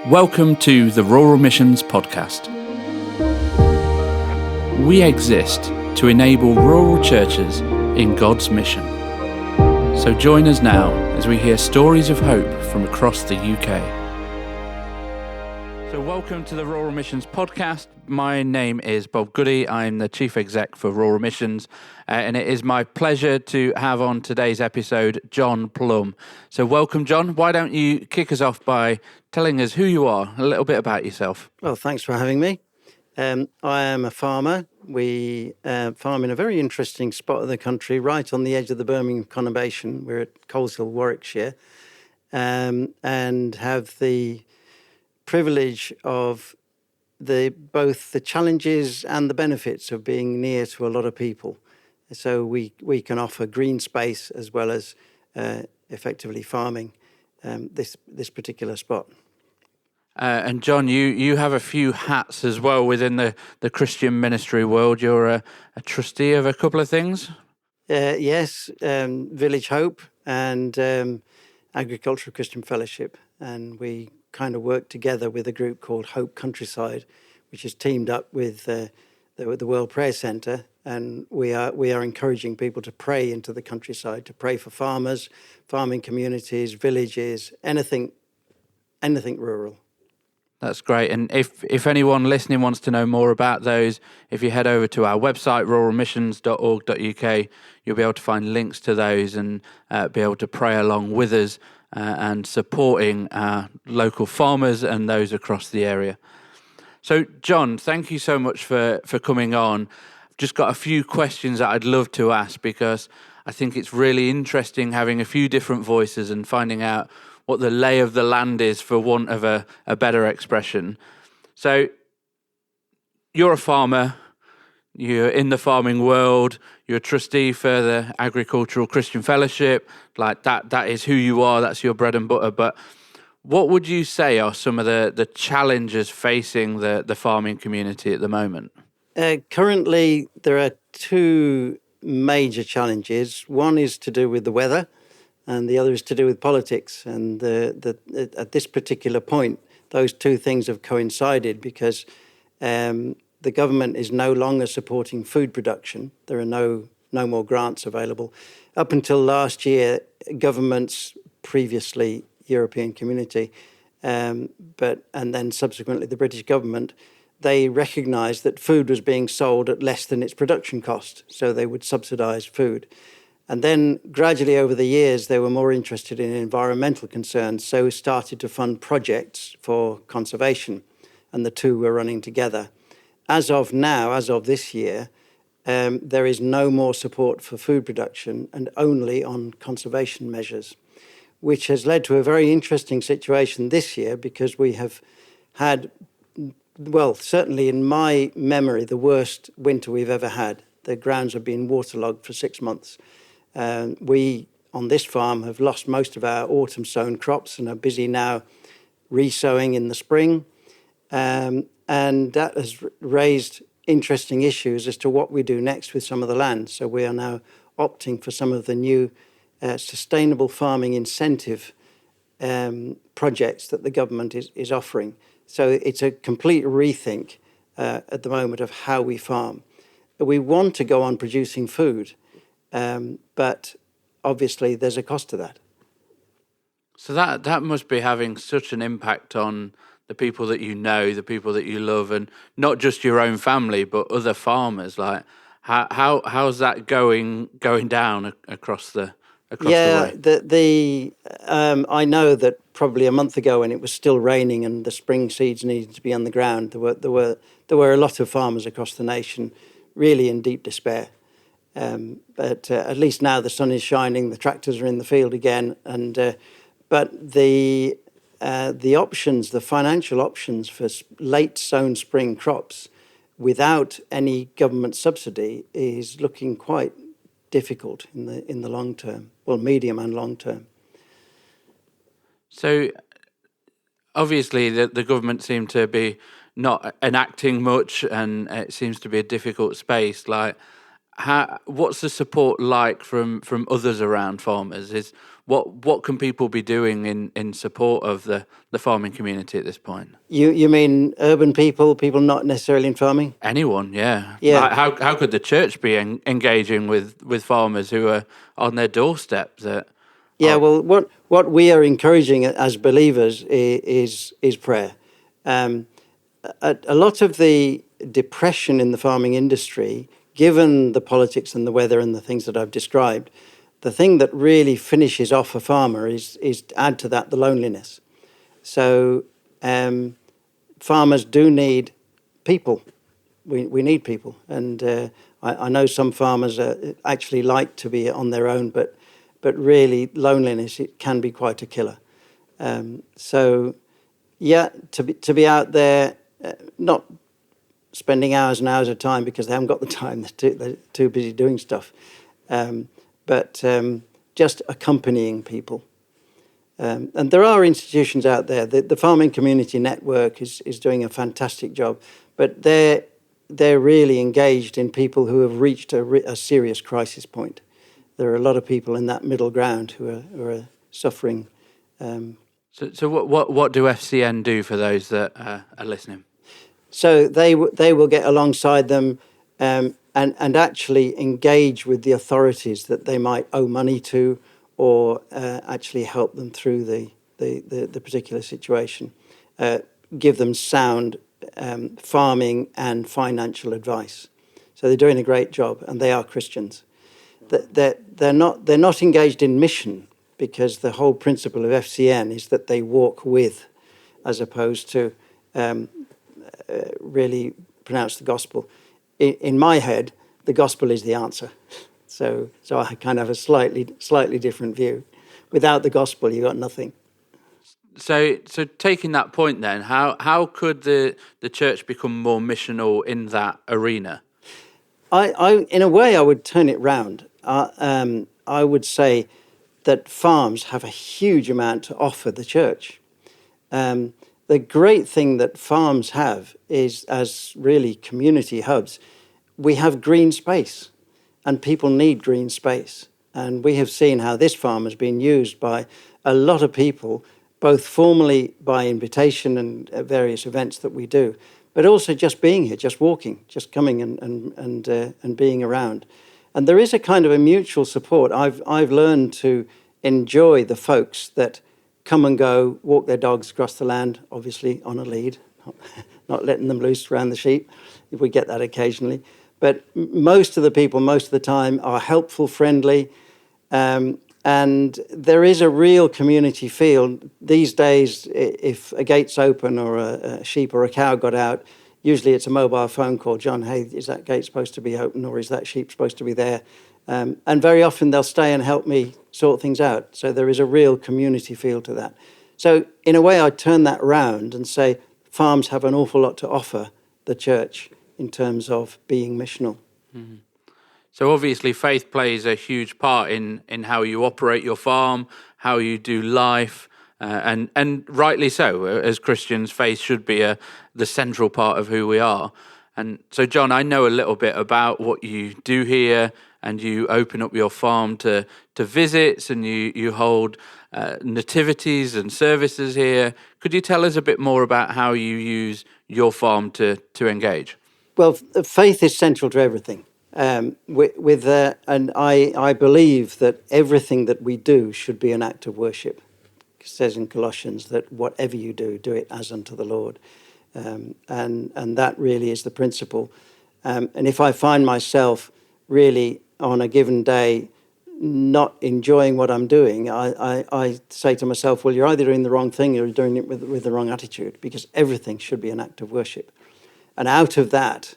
Welcome to the Rural Missions Podcast. We exist to enable rural churches in God's mission. So join us now as we hear stories of hope from across the UK. So welcome to the Rural Missions Podcast. My name is Bob Goody. I'm the Chief Exec for Rural Missions, and it is my pleasure to have on today's episode John Plumb. So welcome, John. Why don't you kick us off by telling us who you are, a little bit about yourself. Well, thanks for having me. I am a farmer. We farm in a very interesting spot of the country, right on the edge of the Birmingham conurbation. We're at Coleshill, Warwickshire, and have the privilege of both the challenges and the benefits of being near to a lot of people. So we can offer green space as well as effectively farming this particular spot. And John, you have a few hats as well within the Christian ministry world. You're a trustee of a couple of things. Yes, Village Hope and Agricultural Christian Fellowship. And we kind of work together with a group called Hope Countryside, which is teamed up with the World Prayer Centre. And we are encouraging people to pray into the countryside, to pray for farmers, farming communities, villages, anything rural. That's great. And if anyone listening wants to know more about those, if you head over to our website, ruralmissions.org.uk, you'll be able to find links to those and be able to pray along with us and supporting our local farmers and those across the area. So, John, thank you so much for coming on. I've just got a few questions that I'd love to ask because I think it's really interesting having a few different voices and finding out what the lay of the land is, for want of a better expression. So you're a farmer, you're in the farming world, you're a trustee for the Agricultural Christian Fellowship, like that is who you are, that's your bread and butter. But what would you say are some of the challenges facing the farming community at the moment? Currently, there are two major challenges. One is to do with the weather, and the other is to do with politics. And at this particular point, those two things have coincided because the government is no longer supporting food production. There are no more grants available. Up until last year, governments, previously European Community, and then subsequently the British government, they recognised that food was being sold at less than its production cost, so they would subsidise food. And then gradually over the years, they were more interested in environmental concerns, so started to fund projects for conservation, and the two were running together. As of now, as of this year, there is no more support for food production and only on conservation measures, which has led to a very interesting situation this year because we have had, well, certainly in my memory, the worst winter we've ever had. The grounds have been waterlogged for 6 months. We, on this farm, have lost most of our autumn sown crops and are busy now re-sowing in the spring. And that has raised interesting issues as to what we do next with some of the land. So we are now opting for some of the new sustainable farming incentive projects that the government is offering. So it's a complete rethink at the moment of how we farm. We want to go on producing food, but obviously there's a cost to that. So that must be having such an impact on the people that you know, the people that you love, and not just your own family, but other farmers. Like, how's that going down across the way? I know that probably a month ago, when it was still raining and the spring seeds needed to be on the ground, there were a lot of farmers across the nation really in deep despair. But at least now the sun is shining, the tractors are in the field again, but the options, the financial options for late sown spring crops without any government subsidy is looking quite difficult in the long term, well, medium and long term. So obviously the government seem to be not enacting much, and it seems to be a difficult space. Like, what's the support like from others around farmers? What can people be doing in support of the farming community at this point? You mean urban people not necessarily in farming? Anyone, yeah. Yeah. How could the church be engaging with farmers who are on their doorstep? Yeah, well, what we are encouraging as believers is prayer. Um, a lot of the depression in the farming industry, given the politics and the weather and the things that I've described, the thing that really finishes off a farmer is to add to that the loneliness. So farmers do need people. We need people, and I know some farmers actually like to be on their own, but really loneliness, it can be quite a killer. So yeah, to be out there, not spending hours and hours of time because they haven't got the time, they're too busy doing stuff, but just accompanying people. And there are institutions out there. The Farming Community Network is doing a fantastic job, but they're really engaged in people who have reached a serious crisis point. There are a lot of people in that middle ground who are suffering. So what do FCN do for those that are listening? So they will get alongside them and actually engage with the authorities that they might owe money to, or actually help them through the particular situation. Give them sound farming and financial advice. So they're doing a great job, and they are Christians. They're not engaged in mission, because the whole principle of FCN is that they walk with, as opposed to really pronounce the gospel. In my head, the gospel is the answer. So I kind of have a slightly different view. Without the gospel, you got nothing. So taking that point then, how could the church become more missional in that arena? I in a way, I would turn it round. I would say that farms have a huge amount to offer the church. The great thing that farms have is, as really community hubs, we have green space, and people need green space. And we have seen how this farm has been used by a lot of people, both formally by invitation and various events that we do, but also just being here, just walking, just coming and being around. And there is a kind of a mutual support. I've learned to enjoy the folks that come and go, walk their dogs across the land, obviously on a lead, not letting them loose around the sheep, if we get that occasionally. But most of the people, most of the time, are helpful, friendly, and there is a real community feel. These days, if a gate's open or a sheep or a cow got out, usually it's a mobile phone call. John, hey, is that gate supposed to be open, or is that sheep supposed to be there? And very often they'll stay and help me sort things out. So there is a real community feel to that. So in a way, I turn that round and say farms have an awful lot to offer the church in terms of being missional. Mm-hmm. So obviously faith plays a huge part in how you operate your farm, how you do life, and rightly so. As Christians, faith should be the central part of who we are. And so, John, I know a little bit about what you do here, and you open up your farm to visits, and you hold nativities and services here. Could you tell us a bit more about how you use your farm to engage? Well, faith is central to everything. And I believe that everything that we do should be an act of worship. It says in Colossians that whatever you do, do it as unto the Lord. And that really is the principle. And if I find myself really on a given day not enjoying what I'm doing, I say to myself, well, you're either doing the wrong thing or you're doing it with the wrong attitude, because everything should be an act of worship. And out of that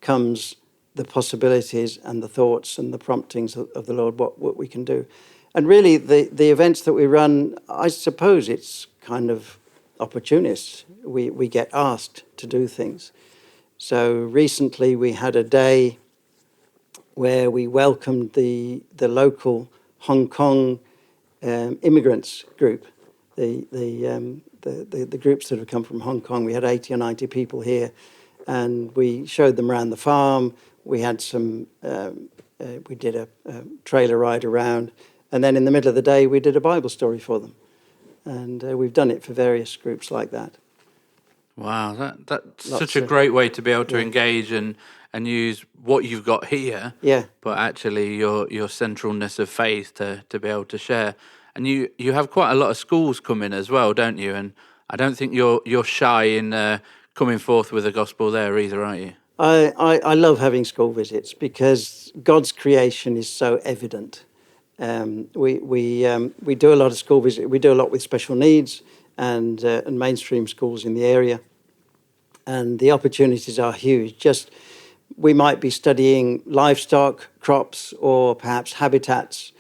comes the possibilities and the thoughts and the promptings of the Lord, what we can do. And really, the events that we run, I suppose it's kind of opportunists. We get asked to do things. So recently we had a day where we welcomed the local Hong Kong immigrants group, the groups that have come from Hong Kong. We had 80 or 90 people here, and we showed them around the farm. We had some we did a trailer ride around, and then in the middle of the day we did a Bible story for them. And we've done it for various groups like that. Wow, that's Lots such a of, great way to be able to yeah. engage and use what you've got here, Yeah. but actually your centralness of faith to be able to share. And you have quite a lot of schools coming as well, don't you? And I don't think you're shy in coming forth with the gospel there either, are you? I love having school visits because God's creation is so evident. We do a lot of school visits. We do a lot with special needs and mainstream schools in the area, and the opportunities are huge. Just we might be studying livestock, crops, or perhaps habitats,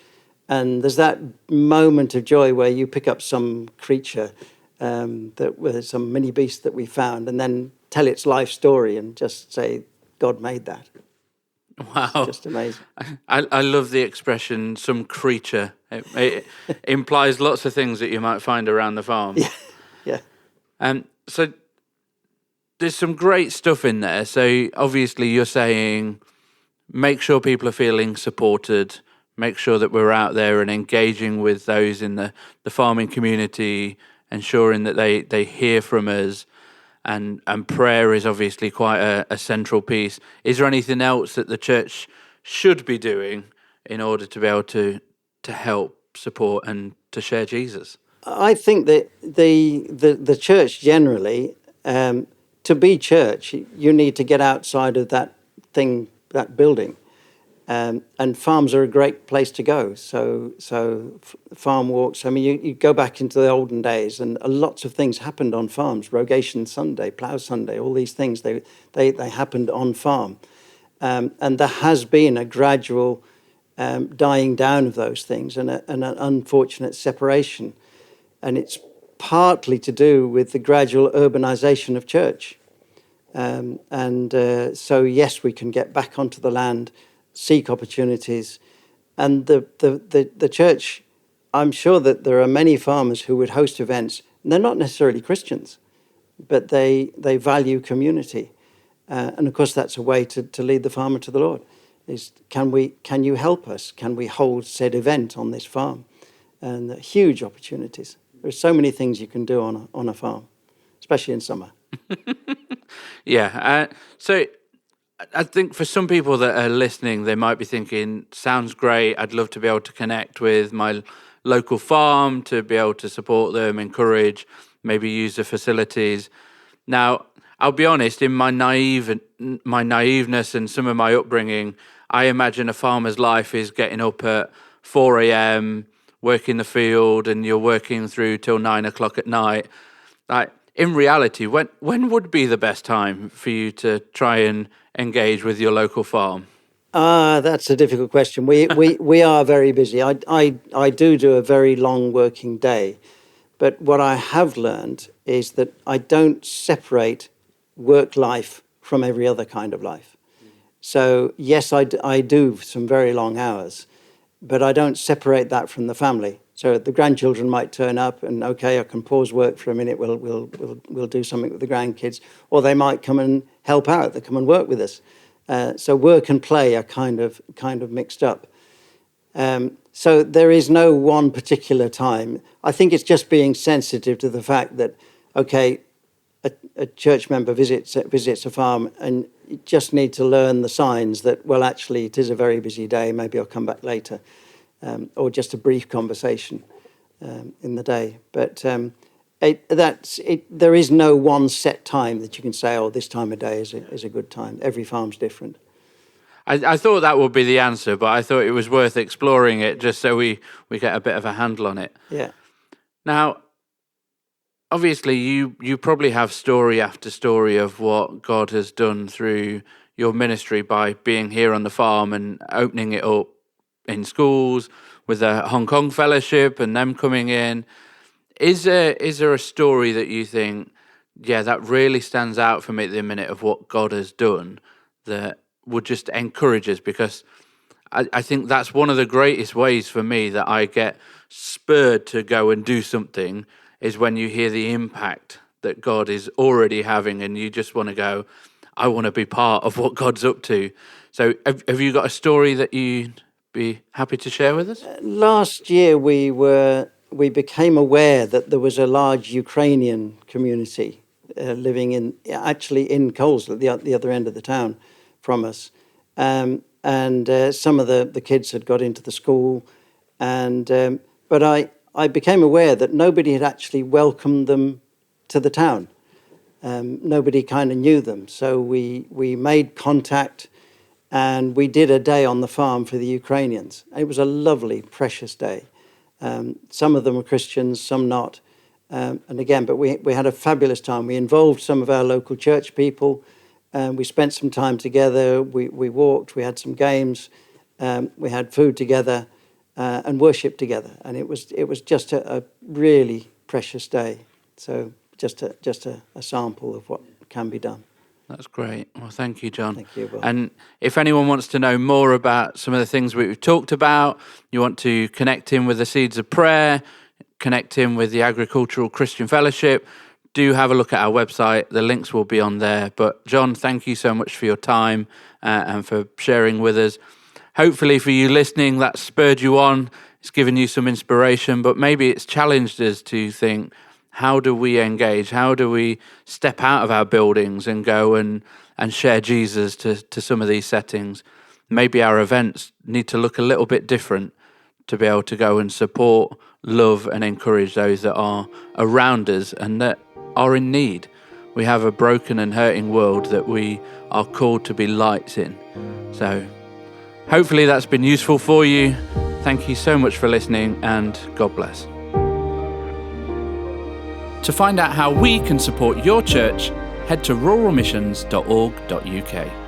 and there's that moment of joy where you pick up some creature that was some mini beast that we found, and then tell its life story and just say, God made that. Wow. It's just amazing. I love the expression "some creature." It implies lots of things that you might find around the farm. Yeah, yeah. So there's some great stuff in there. So obviously you're saying make sure people are feeling supported, make sure that we're out there and engaging with those in the farming community, ensuring that they hear from us. And prayer is obviously quite a central piece. Is there anything else that the church should be doing in order to be able to help, support, and to share Jesus? I think that the church generally, to be church, you need to get outside of that building. And farms are a great place to go. So farm walks. I mean, you go back into the olden days, and lots of things happened on farms. Rogation Sunday, Plough Sunday, all these things they happened on farm, and there has been a gradual dying down of those things and an unfortunate separation, and it's partly to do with the gradual urbanization of church. So yes, we can get back onto the land, seek opportunities, and the church, I'm sure that there are many farmers who would host events, and they're not necessarily Christians, but they value community, and of course that's a way to lead the farmer to the Lord. Is can you help us? Can we hold said event on this farm? And huge opportunities. There's so many things you can do on a farm, especially in summer. Yeah. So I think for some people that are listening, they might be thinking, sounds great. I'd love to be able to connect with my local farm, to be able to support them, encourage, maybe use the facilities. Now, I'll be honest, in my naiveness and some of my upbringing, I imagine a farmer's life is getting up at 4 a.m., working the field, and you're working through till 9 o'clock at night. Like, in reality, when would be the best time for you to try and engage with your local farm? That's a difficult question. We are very busy. I do a very long working day, but what I have learned is that I don't separate work life from every other kind of life. So yes, I do some very long hours, but I don't separate that from the family. So the grandchildren might turn up, and okay, I can pause work for a minute. We'll do something with the grandkids, or they might come and help out. They come and work with us. So work and play are kind of mixed up. So there is no one particular time. I think it's just being sensitive to the fact that, okay, a church member visits a farm, and you just need to learn the signs that, well, actually, it is a very busy day. Maybe I'll come back later, or just a brief conversation in the day. But there is no one set time that you can say, oh, this time of day is a good time. Every farm's different. I thought that would be the answer, but I thought it was worth exploring it just so we get a bit of a handle on it. Yeah. Now, obviously, you probably have story after story of what God has done through your ministry by being here on the farm and opening it up in schools with the Hong Kong Fellowship and them coming in. Is there a story that you think, yeah, that really stands out for me at the minute of what God has done that would just encourage us? Because I think that's one of the greatest ways for me that I get spurred to go and do something is when you hear the impact that God is already having, and you just want to go, I want to be part of what God's up to. So have you got a story that you'd be happy to share with us? Last year we became aware that there was a large Ukrainian community living in Coleshill, the other end of the town from us, and some of the kids had got into the school, but I became aware that nobody had actually welcomed them to the town. Nobody kind of knew them, so we made contact. And we did a day on the farm for the Ukrainians. It was a lovely, precious day. Some of them were Christians, some not. But we had a fabulous time. We involved some of our local church people. We spent some time together. We walked. We had some games. We had food together and worship together. And it was just a really precious day. So just a sample of what can be done. That's great. Well, thank you, John. Thank you, Bob. And if anyone wants to know more about some of the things we've talked about, you want to connect in with the Seeds of Prayer, connect in with the Agricultural Christian Fellowship, do have a look at our website. The links will be on there. But John, thank you so much for your time and for sharing with us. Hopefully for you listening, that spurred you on. It's given you some inspiration, but maybe it's challenged us to think, how do we engage? How do we step out of our buildings and go and share Jesus to some of these settings? Maybe our events need to look a little bit different to be able to go and support, love and encourage those that are around us and that are in need. We have a broken and hurting world that we are called to be lights in. So hopefully that's been useful for you. Thank you so much for listening and God bless. To find out how we can support your church, head to ruralmissions.org.uk.